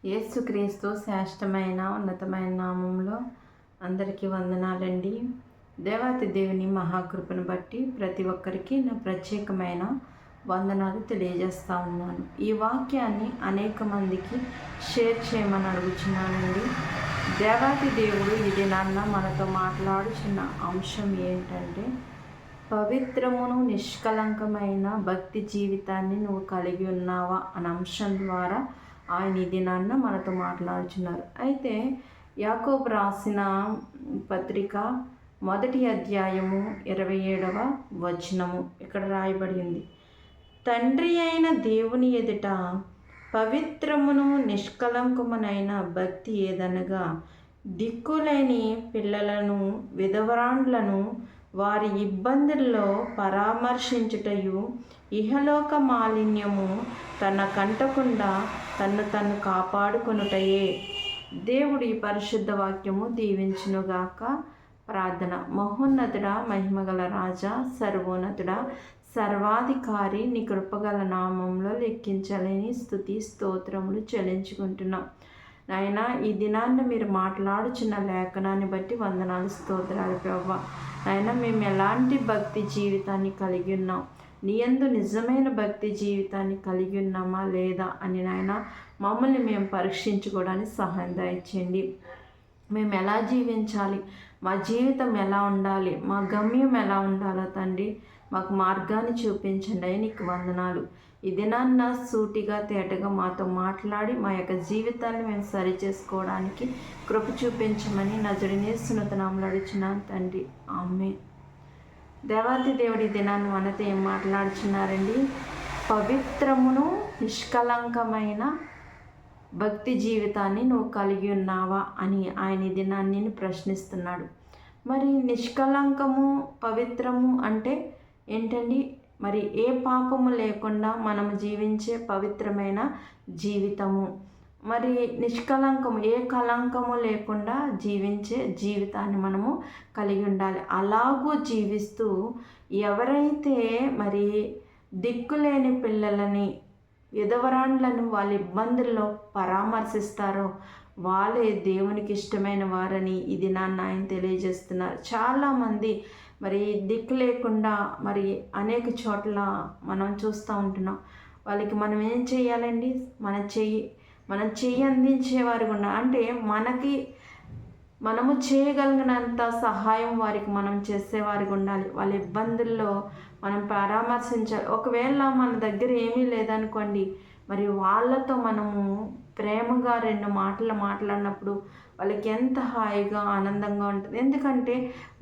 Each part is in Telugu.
యేసుక్రీస్తు శ్రేష్టమైన ఉన్నతమైన నామంలో అందరికీ వందనాలండి. దేవాతి దేవుని మహాకృపను బట్టి ప్రతి ఒక్కరికి నా ప్రత్యేకమైన వందనాలు తెలియజేస్తూ ఉన్నాను. ఈ వాక్యాన్ని అనేక మందికి షేర్ చేయమని అడుగుచున్నానండి. దేవాతి దేవుడు ఈ దినాన్న మనతో మాట్లాడుచున్న అంశం ఏంటంటే, పవిత్రమును నిష్కలంకమైన భక్తి జీవితాన్ని నువ్వు కలిగి ఉన్నావా అనే అంశం ద్వారా ఆయన ఈ దినాన్న మనతో మాట్లాడుచున్నారు. అయితే యాకోబు రాసిన పత్రిక 1వ అధ్యాయము 27వ వచనము ఇక్కడ రాయబడింది. తండ్రి అయిన దేవుని ఎదుట పవిత్రమును నిష్కలంకమునైన భక్తి ఏదనగా, దిక్కులేని పిల్లలను విధవరాండ్లను వారి ఇబ్బందుల్లో పరామర్శించుటయు, ఇహలోక మాలిన్యము తన కంటకుండా తన్ను కాపాడుకొనుటయే. దేవుడి పరిశుద్ధ వాక్యము దీవించునుగాక. ప్రార్థన. మహోన్నతుడా, మహిమగల రాజా, సర్వోన్నతుడా, సర్వాధికారి, నీ కృపగల నామంలో లెక్కించలేని స్తుతి స్తోత్రములు చెల్లించుకుంటున్నాం. నాయన, ఈ దినాన్ని మీరు మాట్లాడుచున్న లేఖనాన్ని బట్టి వందనాలు, స్తోత్రాలు ప్రభువా. నాయన, మేము ఎలాంటి భక్తి జీవితాన్ని కలిగి ఉన్నాం, నీ యందు నిజమైన భక్తి జీవితాన్ని కలిగి ఉన్నామా లేదా అని నాయన మమ్మల్ని మేము పరీక్షించుకోవడానికి సహాయం దయచేయండి. మేము ఎలా జీవించాలి, మా జీవితం ఎలా ఉండాలి, మా గమ్యం ఎలా ఉండాలో తండ్రి మాకు మార్గాన్ని చూపించండి. అయ్యా, నీకు వందనాలు. ఈ దినాన్న సూటిగా తేటగా మాతో మాట్లాడి మా యొక్క జీవితాన్ని మేము సరి చేసుకోవడానికి కృప చూపించమని నజరేయుని నామములో అడుగుచున్నాను తండ్రి. ఆమేన్. దేవాతి దేవుడి దినాన్ని మనతో ఏం మాట్లాడుచున్నారండి? పవిత్రమును నిష్కలంకమైన భక్తి జీవితాన్ని నువ్వు కలిగి ఉన్నావా అని ఆయన ఈ దినాన్ని ప్రశ్నిస్తున్నాడు. మరి నిష్కలంకము పవిత్రము అంటే ఏంటండి? మరి ఏ పాపము లేకుండా మనము జీవించే పవిత్రమైన జీవితము, మరి నిష్కలంకము ఏ కలంకము లేకుండా జీవించే జీవితాన్ని మనము కలిగి ఉండాలి. అలాగూ జీవిస్తూ ఎవరైతే మరి దిక్కులేని పిల్లలని విధవరాండ్లను వాళ్ళ ఇబ్బందుల్లో పరామర్శిస్తారో వాళ్ళే దేవునికి ఇష్టమైన వారని ఇది ఆయన తెలియజేస్తున్నారు. చాలామంది మరి దిక్కు లేకుండా మరి అనేక చోట్ల మనం చూస్తూ ఉంటున్నాం. వాళ్ళకి మనం ఏం చేయాలండి? మనం చెయ్యి అందించేవారు కూడా, అంటే మనము చేయగలిగినంత సహాయం వారికి మనం చేసేవారికి ఉండాలి. వాళ్ళ ఇబ్బందుల్లో మనం పరామర్శించాలి. ఒకవేళ మన దగ్గర ఏమీ లేదనుకోండి, మరి వాళ్ళతో మనము ప్రేమగా 2 మాటలు మాట్లాడినప్పుడు వాళ్ళకి ఎంత హాయిగా ఆనందంగా ఉంటుంది. ఎందుకంటే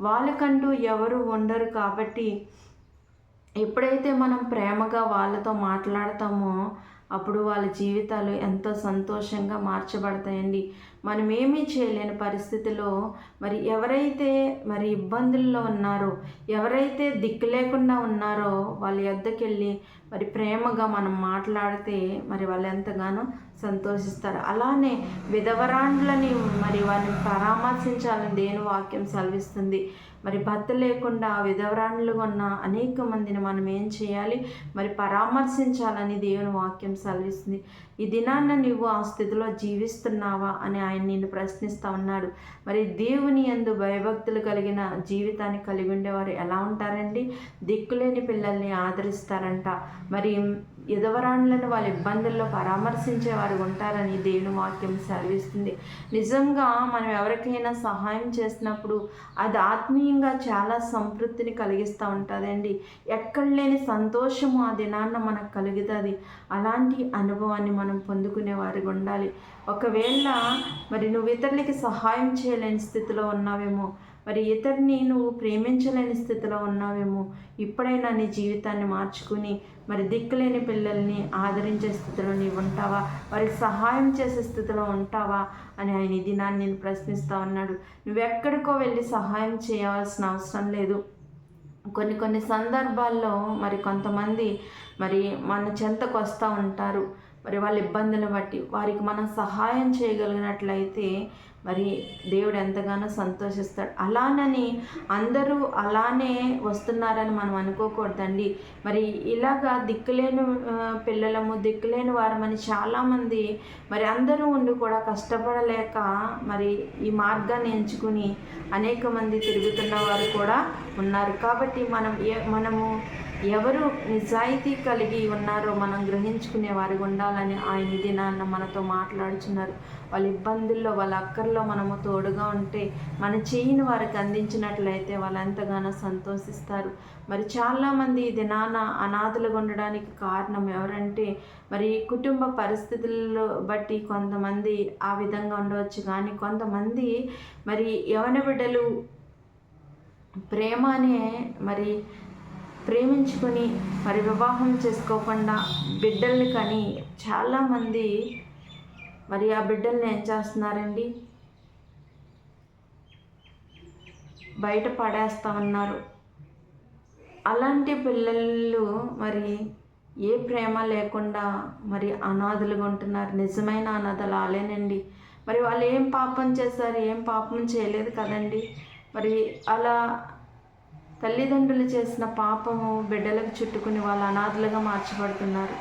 వాళ్ళకంటూ ఎవరు ఉండరు కాబట్టి ఎప్పుడైతే మనం ప్రేమగా వాళ్ళతో మాట్లాడతామో అప్పుడు వాళ్ళ జీవితాలు ఎంతో సంతోషంగా మార్చబడతాయండి. మనం ఏమీ చేయలేని పరిస్థితిలో మరి ఎవరైతే మరి ఇబ్బందుల్లో ఉన్నారో, ఎవరైతే దిక్కు లేకుండా ఉన్నారో వాళ్ళ యొద్దకు వెళ్ళి మరి ప్రేమగా మనం మాట్లాడితే మరి వాళ్ళు ఎంతగానో సంతోషిస్తారు. అలానే విధవరాండ్లని మరి వారిని పరామర్శించాలని దేవుని వాక్యం సెలవిస్తుంది. మరి భర్త లేకుండా విధవరాండ్లుగా ఉన్న అనేక మందిని మనం ఏం చేయాలి? మరి పరామర్శించాలని దేవుని వాక్యం సెలవిస్తుంది. ఈ దినాన్న నువ్వు ఆ స్థితిలో జీవిస్తున్నావా అని ఆయన నిన్ను ప్రశ్నిస్తూ ఉన్నాడు. మరి దేవుని యందు భయభక్తులు కలిగిన జీవితాన్ని కలిగి ఉండేవారు ఎలా ఉంటారండి? దిక్కులేని పిల్లల్ని ఆదరిస్తారంట. మరి విధవరాండ్లను వాళ్ళ ఇబ్బందుల్లో పరామర్శించేవారు ఉంటారని దేవుని వాక్యం సెలవిస్తుంది. నిజంగా మనం ఎవరికైనా సహాయం చేసినప్పుడు అది ఆత్మీయంగా చాలా సంతృప్తిని కలిగిస్తూ ఉంటుందండి. ఎక్కడ లేని సంతోషము ఆ దినాన్న మనకు కలుగుతుంది. అలాంటి అనుభవాన్ని మనం పొందుకునే వారికి ఉండాలి. ఒకవేళ మరి నువ్వు ఇతరులకి సహాయం చేయలేని స్థితిలో ఉన్నావేమో, మరి ఇతరుని నువ్వు ప్రేమించలేని స్థితిలో ఉన్నావేమో, ఇప్పుడైనా నీ జీవితాన్ని మార్చుకుని మరి దిక్కులేని పిల్లల్ని ఆదరించే స్థితిలో నీవు ఉంటావా? వారికి సహాయం చేసే స్థితిలో ఉంటావా అని ఆయన ఈ దినాన్ని నేను ప్రశ్నిస్తూ ఉన్నాడు. నువ్వెక్కడికో వెళ్ళి సహాయం చేయవలసిన అవసరం లేదు. కొన్ని సందర్భాల్లో మరి కొంతమంది మరి మన చెంతకు వస్తూ ఉంటారు. మరి వాళ్ళ ఇబ్బందులను బట్టి వారికి మనం సహాయం చేయగలిగినట్లయితే మరి దేవుడు ఎంతగానో సంతోషిస్తాడు. అలానని అందరూ అలానే వస్తున్నారని మనం అనుకోకూడదండి. మరి ఇలాగా దిక్కులేని పిల్లలము, దిక్కులేని వారమని చాలామంది మరి అందరూ ఉండి కూడా కష్టపడలేక మరి ఈ మార్గాన్ని ఎంచుకుని అనేక మంది తిరుగుతున్న వారు కూడా ఉన్నారు. కాబట్టి మనము ఎవరు నిజాయితీ కలిగి ఉన్నారో మనం గ్రహించుకునే వారికి ఉండాలని ఆయన ఈ దినాన్న మనతో మాట్లాడుచున్నారు. వాళ్ళ ఇబ్బందుల్లో, వాళ్ళ అక్కర్లో మనము తోడుగా ఉంటే, మన చేయిని వారికి అందించినట్లయితే వాళ్ళు ఎంతగానో సంతోషిస్తారు. మరి చాలామంది ఈ దినాన అనాథలుగా ఉండడానికి కారణం ఎవరంటే మరి కుటుంబ పరిస్థితుల్లో బట్టి కొంతమంది ఆ విధంగా ఉండవచ్చు. కానీ కొంతమంది మరి యవన బిడ్డలు ప్రేమ అనే మరి ప్రేమించుకొని మరి వివాహం చేసుకోకుండా బిడ్డల్ని కని చాలామంది మరి ఆ బిడ్డల్ని ఏం చేస్తున్నారండి, బయట పడేస్తా ఉన్నారు. అలాంటి పిల్లలు మరి ఏ ప్రేమ లేకుండా మరి అనాథలుగా ఉంటున్నారు. నిజమైన అనాథలు ఆలేనండి. మరి వాళ్ళు ఏం పాపం చేశారు? ఏం పాపం చేయలేదు కదండి. మరి అలా తల్లిదండ్రులు చేసిన పాపము బిడ్డలకు చుట్టుకుని వాళ్ళు అనాథలుగా మార్చబడుతున్నారు.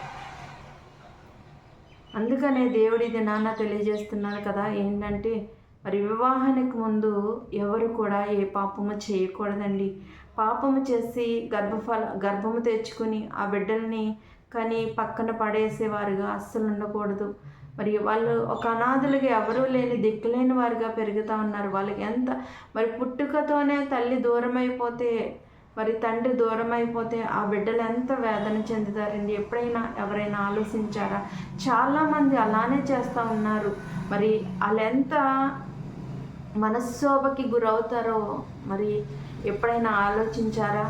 అందుకనే దేవుడి దినాన తెలియజేస్తున్నారు కదా, ఏంటంటే మరి వివాహానికి ముందు ఎవరు కూడా ఏ పాపము చేయకూడదండి. పాపము చేసి గర్భము తెచ్చుకుని ఆ బిడ్డల్ని కానీ పక్కన పడేసేవారుగా అస్సలు ఉండకూడదు. మరి వాళ్ళు ఒక అనాథలుగా ఎవరూ లేని దిక్కులేని వారుగా పెరుగుతూ ఉన్నారు. వాళ్ళకి ఎంత మరి పుట్టుకతోనే తల్లి దూరమైపోతే, మరి తండ్రి దూరం అయిపోతే ఆ బిడ్డలు ఎంత వేదన చెందుతారండి. ఎప్పుడైనా ఎవరైనా ఆలోచించారా? చాలామంది అలానే చేస్తూ ఉన్నారు. మరి వాళ్ళు ఎంత మనస్సోభకి గురవుతారో మరి ఎప్పుడైనా ఆలోచించారా?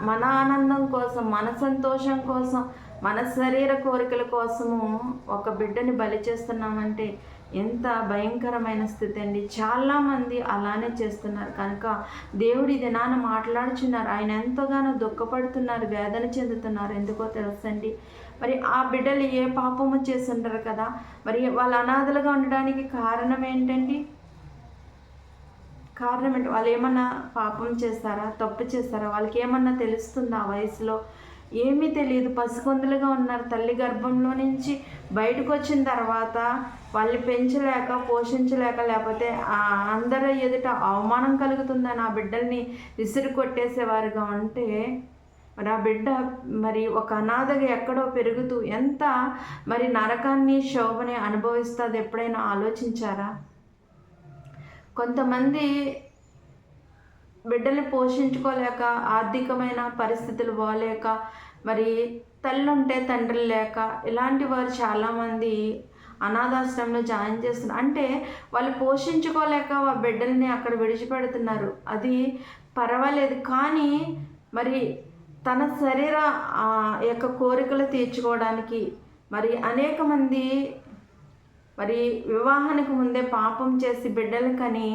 మన ఆనందం కోసం, మన సంతోషం కోసం, మన శరీర కోరికల కోసము ఒక బిడ్డని బలి చేస్తున్నామంటే ఎంత భయంకరమైన స్థితి అండి. చాలామంది అలానే చేస్తున్నారు. కనుక దేవుడి దినాన మాట్లాడుచున్నారు. ఆయన ఎంతగానో దుఃఖపడుతున్నారు, వేదన చెందుతున్నారు. ఎందుకో తెలుసండి, మరి ఆ బిడ్డలు ఏ పాపము చేస్తుంటారు కదా. మరి వాళ్ళు అనాథలుగా ఉండడానికి కారణం ఏంటండి? కారణం ఏంటి? వాళ్ళు ఏమన్నా పాపం చేస్తారా? తప్పు చేస్తారా? వాళ్ళకి ఏమన్నా తెలుస్తుందా? ఆ వయసులో ఏమీ తెలియదు. పసికొందులుగా ఉన్నారు. తల్లి గర్భంలో నుంచి బయటకు వచ్చిన తర్వాత వాళ్ళని పెంచలేక, పోషించలేక, లేకపోతే అందరి ఎదుట అవమానం కలుగుతుందని ఆ బిడ్డల్ని విసిరి కొట్టేసేవారుగా ఉంటే మరి ఆ బిడ్డ మరి ఒక అనాథగా ఎక్కడో పెరుగుతూ ఎంత మరి నరకాన్ని, శోభని అనుభవిస్తుంది. ఎప్పుడైనా ఆలోచించారా? కొంతమంది బిడ్డల్ని పోషించుకోలేక, ఆర్థికమైన పరిస్థితులు బాగలేక, మరి తల్లి ఉంటే తండ్రి లేక, ఇలాంటి వారు చాలామంది అనాథాశ్రమంలో జాయిన్ చేస్తున్నారు. అంటే వాళ్ళు పోషించుకోలేక ఆ బిడ్డల్ని అక్కడ విడిచిపెడుతున్నారు. అది పర్వాలేదు, కానీ మరి తన శరీర యొక్క కోరికలు తీర్చుకోవడానికి మరి అనేక మంది మరి వివాహానికి ముందే పాపం చేసి బిడ్డలు కని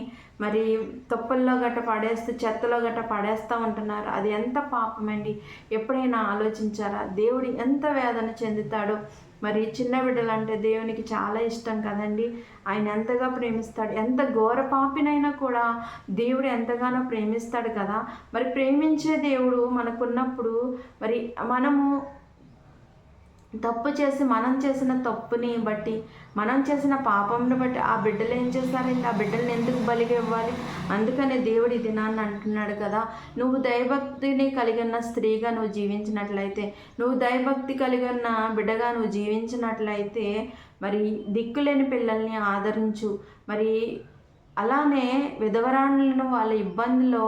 మరి తొప్పల్లో గట్ట పడేస్తూ, చెత్తలో గట్ట పడేస్తూ ఉంటున్నారు. అది ఎంత పాపమండి. ఎప్పుడైనా ఆలోచించారా? దేవుడు ఎంత వేదన చెందుతాడో. మరి చిన్న బిడ్డలు అంటే దేవునికి చాలా ఇష్టం కదండి. ఆయన ఎంతగా ప్రేమిస్తాడు. ఎంత ఘోర పాపినైనా కూడా దేవుడు ఎంతగానో ప్రేమిస్తాడు కదా. మరి ప్రేమించే దేవుడు మనకున్నప్పుడు మరి మనము తప్పు చేసి, మనం చేసిన తప్పుని బట్టి, మనం చేసిన పాపంని బట్టి ఆ బిడ్డలు ఏం చేస్తారండి? ఆ బిడ్డల్ని ఎందుకు బలిగా ఇవ్వాలి? అందుకనే దేవుడి దినాన్ని అంటున్నాడు కదా, నువ్వు దైవభక్తిని కలిగిన స్త్రీగా నువ్వు జీవించినట్లయితే, నువ్వు దైవభక్తి కలిగిన బిడ్డగా నువ్వు జీవించినట్లయితే మరి దిక్కులేని పిల్లల్ని ఆదరించు. మరి అలానే విధవరాణులను వాళ్ళ ఇబ్బందుల్లో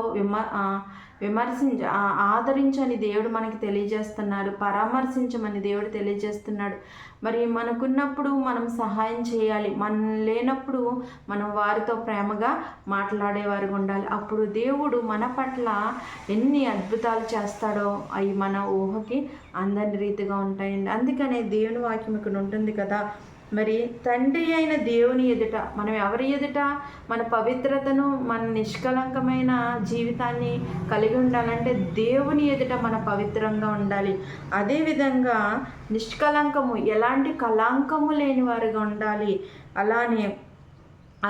ఆదరించని దేవుడు మనకి తెలియజేస్తున్నాడు. పరామర్శించమని దేవుడు తెలియజేస్తున్నాడు. మరి మనకున్నప్పుడు మనం సహాయం చేయాలి. మనం లేనప్పుడు మనం వారితో ప్రేమగా మాట్లాడేవారు ఉండాలి. అప్పుడు దేవుడు మన పట్ల ఎన్ని అద్భుతాలు చేస్తాడో అవి మన ఊహకి అందని రీతిగా ఉంటాయండి. అందుకనే దేవుని వాక్యం ఇక్కడ ఉంటుంది కదా, మరి తండ్రి అయిన దేవుని ఎదుట మనం ఎవరి ఎదుట మన పవిత్రతను మన నిష్కలంకమైన జీవితాన్ని కలిగి ఉండాలంటే దేవుని ఎదుట మన పవిత్రంగా ఉండాలి. అదేవిధంగా నిష్కలంకము ఎలాంటి కళంకము లేని వారుగా ఉండాలి.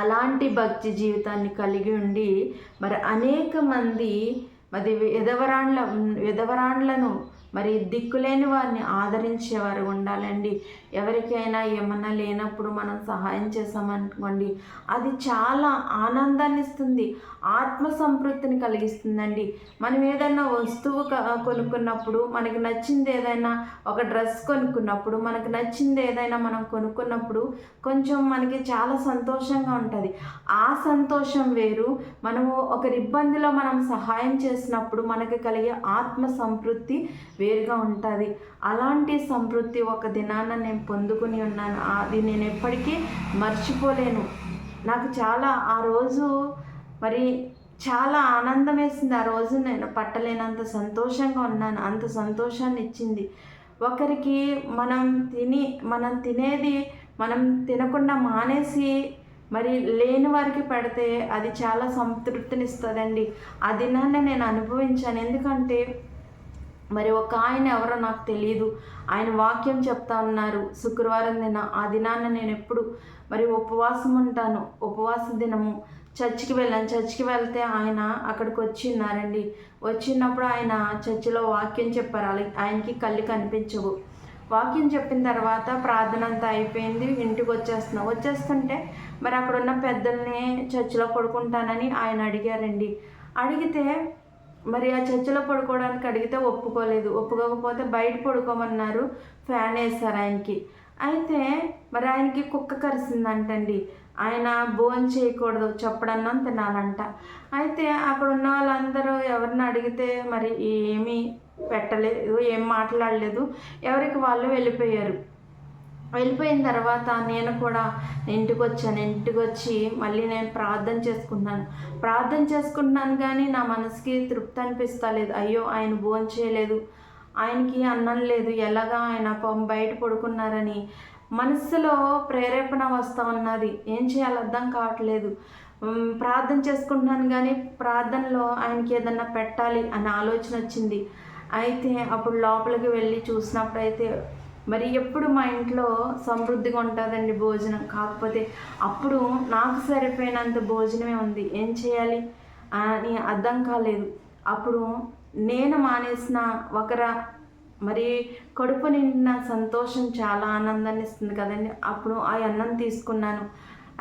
అలాంటి భక్తి జీవితాన్ని కలిగి ఉండి మరి అనేక మంది మరి విధవరాండ్లను మరి దిక్కులేని వారిని ఆదరించేవారు ఉండాలండి. ఎవరికైనా ఏమన్నా లేనప్పుడు మనం సహాయం చేసామనుకోండి, అది చాలా ఆనందాన్ని ఇస్తుంది, ఆత్మ సంతృప్తిని కలిగిస్తుందండి. మనం ఏదైనా వస్తువు కొనుక్కున్నప్పుడు, మనకి నచ్చింది ఏదైనా ఒక డ్రెస్ కొనుక్కున్నప్పుడు, మనకు నచ్చింది ఏదైనా మనం కొనుక్కున్నప్పుడు కొంచెం మనకి చాలా సంతోషంగా ఉంటుంది. ఆ సంతోషం వేరు. మనము ఒకరి ఇబ్బందిలో మనం సహాయం చేసినప్పుడు మనకి కలిగే ఆత్మ సంతృప్తి వేరుగా ఉంటుంది. అలాంటి సంతృప్తి ఒక దినాన నేను పొందుకుని ఉన్నాను. అది నేను ఎప్పటికీ మర్చిపోలేను. నాకు చాలా ఆ రోజు మరి చాలా ఆనందం వేసింది. ఆ రోజు నేను పట్టలేనంత సంతోషంగా ఉన్నాను. అంత సంతోషాన్ని ఇచ్చింది. ఒకరికి మనం తినేది మనం తినకుండా మానేసి మరి లేని వారికి పెడితే అది చాలా సంతృప్తినిస్తుందండి. ఆ దినాన్ని నేను అనుభవించాను. ఎందుకంటే మరి ఒక ఆయన ఎవరో నాకు తెలియదు, ఆయన వాక్యం చెప్తా ఉన్నారు శుక్రవారం ఆ దినాన్న నేను ఎప్పుడు మరి ఉపవాసం ఉంటాను. ఉపవాస దినము చర్చికి వెళ్ళాను. చర్చికి వెళ్తే ఆయన అక్కడికి వచ్చిన్నారండి. వచ్చినప్పుడు ఆయన చర్చిలో వాక్యం చెప్పారు. ఆయనకి కళ్ళు కనిపించవు. వాక్యం చెప్పిన తర్వాత ప్రార్థన అంతా అయిపోయింది. ఇంటికి వచ్చేస్తుంటే మరి అక్కడ ఉన్న పెద్దల్ని చర్చిలో పడుకుంటానని ఆయన అడిగారండి. అడిగితే మరి ఆ చర్చిలో పడుకోవడానికి అడిగితే ఒప్పుకోకపోతే బయట పడుకోమన్నారు. ఫ్యాన్ వేస్తారు ఆయనకి. అయితే మరి ఆయనకి కుక్క కరిసిందంటండి. ఆయన భోజనం చేయకూడదు, చప్పడన్నం తినాలంట. అయితే అక్కడ ఉన్న వాళ్ళందరూ ఎవరిని అడిగితే మరి ఏమీ పెట్టలేదు, ఏం మాట్లాడలేదు. ఎవరికి వాళ్ళు వెళ్ళిపోయారు. వెళ్ళిపోయిన తర్వాత నేను కూడా ఇంటికి వచ్చి మళ్ళీ నేను ప్రార్థన చేసుకుంటున్నాను కానీ నా మనసుకి తృప్తి అనిపిస్తలేదు. అయ్యో ఆయన భోజనం చేయలేదు, ఆయనకి అన్నం లేదు, ఎలాగా ఆయన బయట పడుకున్నారని మనసులో ప్రేరేపణ వస్తూ ఉన్నది. ఏం చేయాలో అర్థం కావట్లేదు. ప్రార్థన చేసుకుంటున్నాను కానీ ప్రార్థనలో ఆయనకి ఏదన్నా పెట్టాలి అనే ఆలోచన వచ్చింది. అయితే అప్పుడు లోపలికి వెళ్ళి చూసినప్పుడైతే మరి ఎప్పుడు మా ఇంట్లో సమృద్ధిగా ఉంటుందండి భోజనం. కాకపోతే అప్పుడు నాకు సరిపోయినంత భోజనమే ఉంది. ఏం చేయాలి అని అర్థం కాలేదు. అప్పుడు నేను మానేసిన మరి కడుపు నిండిన సంతోషం చాలా ఆనందాన్ని ఇస్తుంది కదండి. అప్పుడు ఆ అన్నం తీసుకున్నాను.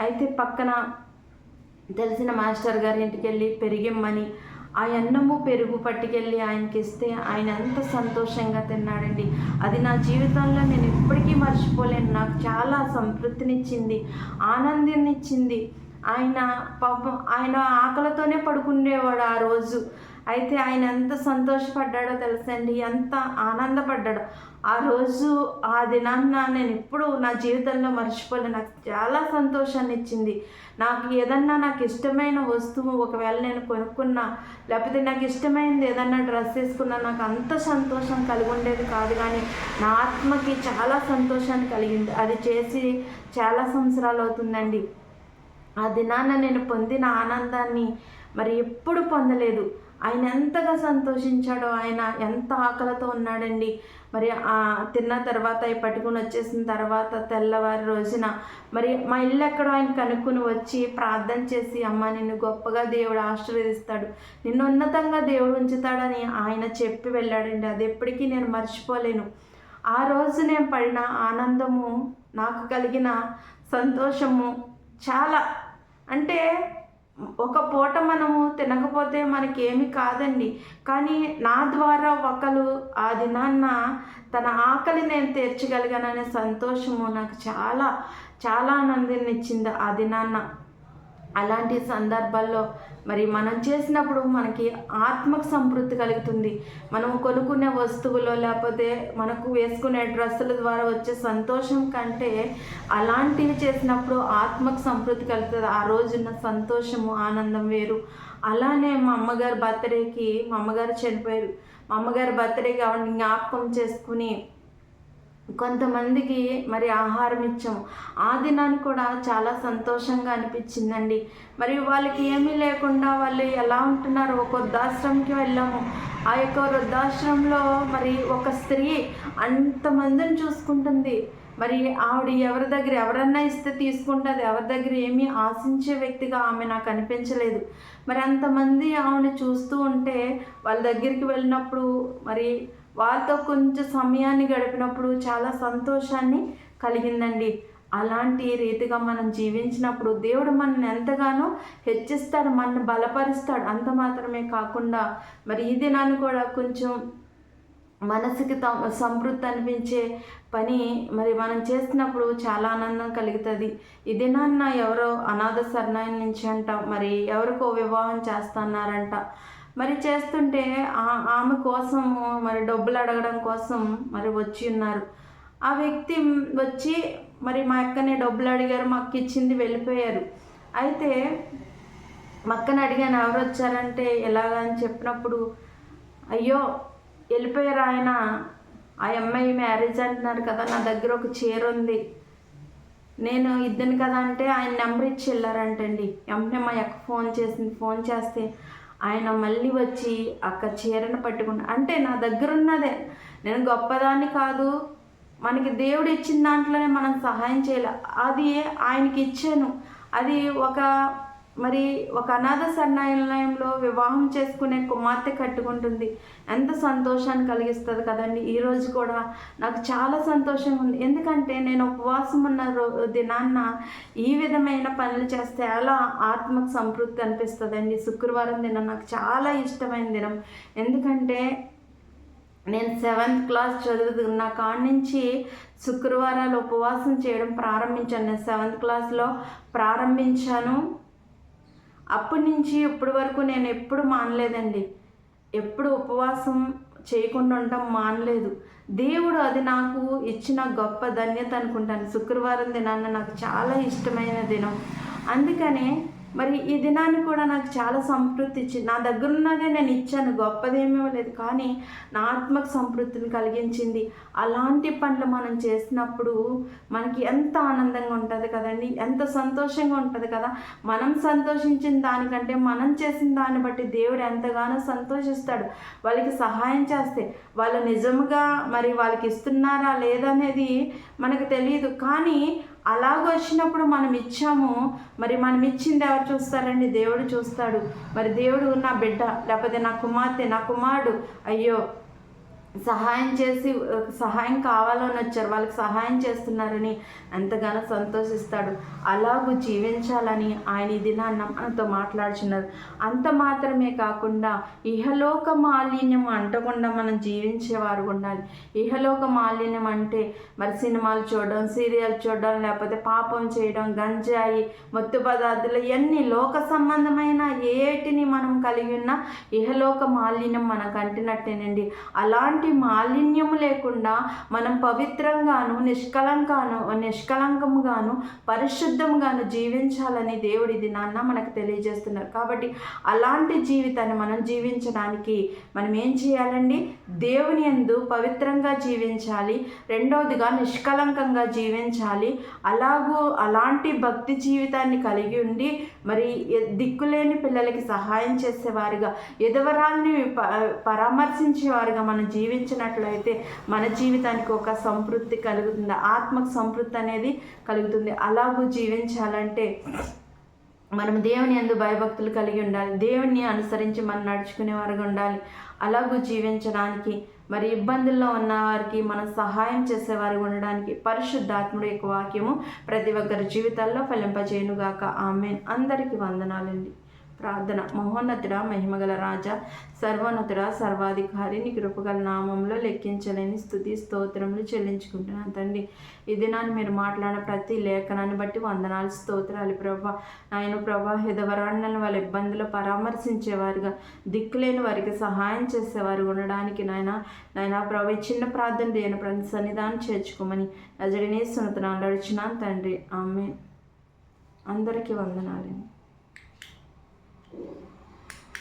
అయితే పక్కన తెలిసిన మాస్టర్ గారి ఇంటికి వెళ్ళి పెరిగిమ్మని ఆ అన్నము పెరుగు పట్టుకెళ్ళి ఆయనకి ఇస్తే ఆయన ఎంత సంతోషంగా తిన్నాడండి. అది నా జీవితంలో నేను ఎప్పటికీ మర్చిపోలేను. నాకు చాలా సంతృప్తినిచ్చింది, ఆనందాన్ని ఇచ్చింది. ఆయన పాపం ఆయన ఆకలితోనే పడుకునేవాడు ఆ రోజు. అయితే ఆయన ఎంత సంతోషపడ్డాడో తెలుసండి, ఎంత ఆనందపడ్డాడో ఆ రోజు. ఆ దినాన్న నేను ఎప్పుడు నా జీవితంలో మర్చిపోలేను. నాకు చాలా సంతోషాన్ని ఇచ్చింది. నాకు ఇష్టమైన వస్తువు ఒకవేళ నేను కొనుక్కున్నా, లేకపోతే నాకు ఇష్టమైనది ఏదన్నా డ్రెస్ వేసుకున్నా నాకు అంత సంతోషం కలిగి ఉండేది కాదు. కానీ నా ఆత్మకి చాలా సంతోషాన్ని కలిగింది. అది చేసి చాలా సంవత్సరాలు అవుతుందండి. ఆ దినాన్న నేను పొందిన ఆనందాన్ని మరి ఎప్పుడు పొందలేదు. ఆయన ఎంతగా సంతోషించాడో, ఆయన ఎంత ఆకలితో ఉన్నాడండి. మరి తిన్న తర్వాత పట్టుకుని వచ్చేసిన తర్వాత తెల్లవారి రోజున మరి మా ఇల్లు ఎక్కడో ఆయన కనుక్కుని వచ్చి ప్రార్థన చేసి, అమ్మ నిన్ను గొప్పగా దేవుడు ఆశీర్వదిస్తాడు, నిన్ను ఉన్నతంగా దేవుడు ఉంచుతాడని ఆయన చెప్పి వెళ్ళాడండి. అది ఎప్పటికీ నేను మర్చిపోలేను. ఆ రోజు నేను పడిన ఆనందము, నాకు కలిగిన సంతోషము చాలా, అంటే ఒక పూట మనము తినకపోతే మనకేమి కాదండి. కానీ నా ద్వారా ఒకరు ఆ దినాన్న తన ఆకలి నేను తీర్చగలిగాననే సంతోషము నాకు చాలా చాలా ఆనందాన్ని ఇచ్చింది ఆ దినాన్న. అలాంటి సందర్భాల్లో మరి మనం చేసినప్పుడు మనకి ఆత్మకు సంతృప్తి కలుగుతుంది. మనం కొనుక్కునే వస్తువులో లేకపోతే మనకు వేసుకునే డ్రెస్సుల ద్వారా వచ్చే సంతోషం కంటే అలాంటివి చేసినప్పుడు ఆత్మకు సంతృప్తి కలుగుతుంది. ఆ రోజున్న సంతోషము ఆనందం వేరు. అలానే మా అమ్మగారి బర్త్డేకి, మా అమ్మగారు చనిపోయారు, మా అమ్మగారి బర్త్డేకి ఆవిడని జ్ఞాపకం చేసుకుని కొంతమందికి మరి ఆహారం ఇచ్చాము. ఆ దినాన్ని కూడా చాలా సంతోషంగా అనిపించిందండి. మరి వాళ్ళకి ఏమీ లేకుండా వాళ్ళు ఎలా ఉంటున్నారు, ఒక వృద్ధాశ్రమంకి వెళ్ళాము. ఆ యొక్క వృద్ధాశ్రమంలో మరి ఒక స్త్రీ అంతమందిని చూసుకుంటుంది. మరి ఆవిడ ఎవరి దగ్గర ఎవరన్నా ఇస్తే తీసుకుంటుంది, ఎవరి దగ్గర ఏమీ ఆశించే వ్యక్తిగా ఆమె నాకు అనిపించలేదు. మరి అంతమంది ఆమెను చూస్తూ ఉంటే వాళ్ళ దగ్గరికి వెళ్ళినప్పుడు మరి వాళ్ళతో కొంచెం సమయాన్ని గడిపినప్పుడు చాలా సంతోషాన్ని కలిగిందండి. అలాంటి రీతిగా మనం జీవించినప్పుడు దేవుడు మనల్ని ఎంతగానో హెచ్చిస్తాడు, మనల్ని బలపరుస్తాడు. అంత మాత్రమే కాకుండా మరి ఈ దినాన్ని కూడా కొంచెం మనసుకి సంతృప్తి అనిపించే పని మరి మనం చేస్తున్నప్పుడు చాలా ఆనందం కలుగుతుంది. ఈ దినాన్న ఎవరో అనాథ శరణాలయం నుంచి అంట మరి ఎవరికో వివాహం చేస్తున్నారంట. మరి చేస్తుంటే ఆమె కోసము మరి డబ్బులు అడగడం కోసం మరి వచ్చి ఉన్నారు. ఆ వ్యక్తి వచ్చి మరి మా అక్కని డబ్బులు అడిగారు, మా అక్క ఇచ్చింది, వెళ్ళిపోయారు. అయితే మా అక్కని అడిగాను ఎవరు వచ్చారంటే ఎలాగని చెప్పినప్పుడు, అయ్యో వెళ్ళిపోయారు ఆయన, ఆ అమ్మాయి మ్యారేజ్ అంటున్నారు కదా, నా దగ్గర ఒక చీర ఉంది, నేను ఇద్దాను కదా అంటే ఆయన నెంబర్ ఇచ్చి వెళ్ళారంటండి. వెంటనే మా అక్క ఫోన్ చేసింది. ఫోన్ చేస్తే ఆయన మళ్ళీ వచ్చి అక్క చీరను పట్టుకుని, అంటే నా దగ్గర ఉన్నదే, నేను గొప్పదాన్ని కాదు, మనకి దేవుడు ఇచ్చిన దాంట్లోనే మనం సహాయం చేయాలి, అది ఆయనకి ఇచ్చాను. అది ఒక అనాథ శరణాలయంలో వివాహం చేసుకునే కుమార్తె కట్టుకుంటుంది. ఎంత సంతోషాన్ని కలిగిస్తుంది కదండి. ఈరోజు కూడా నాకు చాలా సంతోషంగా ఉంది. ఎందుకంటే నేను ఉపవాసం ఉన్న దినాన్న ఈ విధమైన పనులు చేస్తే అలా ఆత్మకు సంతృప్తి అనిపిస్తుందండి. శుక్రవారం దినం నాకు చాలా ఇష్టమైన దినం. ఎందుకంటే నేను 7th క్లాస్ చదువుతున్న కాడి నుంచి శుక్రవారాలు ఉపవాసం చేయడం ప్రారంభించాను. నేను 7th క్లాస్లో ప్రారంభించాను. అప్పటి నుంచి ఇప్పటి వరకు నేను ఎప్పుడు మానలేదండి. ఎప్పుడు ఉపవాసం చేయకుండా ఉండటం మానలేదు. దేవుడు అది నాకు ఇచ్చిన గొప్ప ధన్యత అనుకుంటాను. శుక్రవారం దినాన్న నాకు చాలా ఇష్టమైన దినం. అందుకనే మరి ఈ దినాన్ని కూడా నాకు చాలా సంతృప్తి ఇచ్చింది. నా దగ్గర ఉన్నదే నేను ఇచ్చాను, గొప్పదేమీ లేదు, కానీ నా ఆత్మకు సంతృప్తిని కలిగించింది. అలాంటి పనులు మనం చేసినప్పుడు మనకి ఎంత ఆనందంగా ఉంటుంది కదండి, ఎంత సంతోషంగా ఉంటుంది కదా. మనం సంతోషించిన దానికంటే మనం చేసిన దాన్ని బట్టి దేవుడు ఎంతగానో సంతోషిస్తాడు. వాళ్ళకి సహాయం చేస్తే వాళ్ళు నిజంగా మరి వాళ్ళకి ఇస్తున్నారా లేదనేది మనకు తెలియదు, కానీ అలాగ వచ్చినప్పుడు మనం ఇచ్చాము, మరి మనం ఇచ్చింది ఎవరు చూస్తారండి? దేవుడు చూస్తాడు. మరి దేవుడు నా బిడ్డ లేకపోతే నా కుమార్తె నా కుమారుడు అయ్యో సహాయం కావాలని వచ్చారు, వాళ్ళకి సహాయం చేస్తున్నారని ఎంతగానో సంతోషిస్తాడు. అలాగూ జీవించాలని ఆయన ఈ దినాన్న మనతో మాట్లాడుచున్నారు. అంత మాత్రమే కాకుండా ఇహలోక మాలిన్యం అంటకుండా మనం జీవించేవారు ఉండాలి. ఇహలోక మాలిన్యం అంటే మరి సినిమాలు చూడడం, సీరియల్ చూడడం, లేకపోతే పాపం చేయడం, గంజాయి, మత్తు పదార్థాలు, ఇవన్నీ లోక సంబంధమైన ఏటిని మనం కలిగి ఉన్న ఇహలోక మాలిన్యం మనకు అంటినట్టేనండి. అలాంటి మాలిన్యము లేకుండా మనం పవిత్రంగాను నిష్కలంకముగాను పరిశుద్ధంగాను జీవించాలని దేవుడి దినాన్న మనకు తెలియజేస్తున్నారు. కాబట్టి అలాంటి జీవితాన్ని మనం జీవించడానికి మనం ఏం చేయాలండి? దేవుని యందు పవిత్రంగా జీవించాలి. రెండవదిగా నిష్కలంకంగా జీవించాలి. అలాంటి భక్తి జీవితాన్ని కలిగి ఉండి మరి దిక్కులేని పిల్లలకి సహాయం చేసేవారుగా, ఎదవరాల్ని పరామర్శించేవారుగా మనం జీవించినట్లయితే మన జీవితానికి ఒక సంతృప్తి కలుగుతుంది, ఆత్మకు సంతృప్తి అనేది కలుగుతుంది. అలాగూ జీవించాలంటే మనం దేవుని యందు భయభక్తులు కలిగి ఉండాలి. దేవుని అనుసరించి మనం నడుచుకునేవారుగా ఉండాలి. అలాగూ జీవించడానికి మరి ఇబ్బందుల్లో ఉన్న వారికి మనం సహాయం చేసేవారు ఉండడానికి పరిశుద్ధాత్ముడు యొక్క వాక్యము ప్రతి ఒక్కరి జీవితాల్లో ఫలింపజేయునుగాక. ఆమేన్. అందరికీ వందనాలండి. ప్రార్థన. మహోన్నతుడా, మహిమగల రాజా, సర్వోన్నతుడా, సర్వాధికారి, నీ కృపగల నామంలో లెక్కించలేని స్తుతి స్తోత్రములు చెల్లించుకుంటున్నాను తండ్రి. ఈ దినాన్ని మీరు మాట్లాడిన ప్రతి లేఖనాన్ని బట్టి వందనాలు, స్తోత్రాలు ప్రభా. ఆయన ప్రభా, హిదవరాండలను వాళ్ళ ఇబ్బందులు పరామర్శించేవారుగా, దిక్కులేని వారికి సహాయం చేసేవారు ఉండడానికి నాయన ప్రభా, చిన్న ప్రార్థన దేని ప్రతి సన్నిధానం చేర్చుకోమని నజరేయుని యేసునామమున అడుగుచున్నాను తండ్రి. ఆమేన్. అందరికీ వందనాలండి.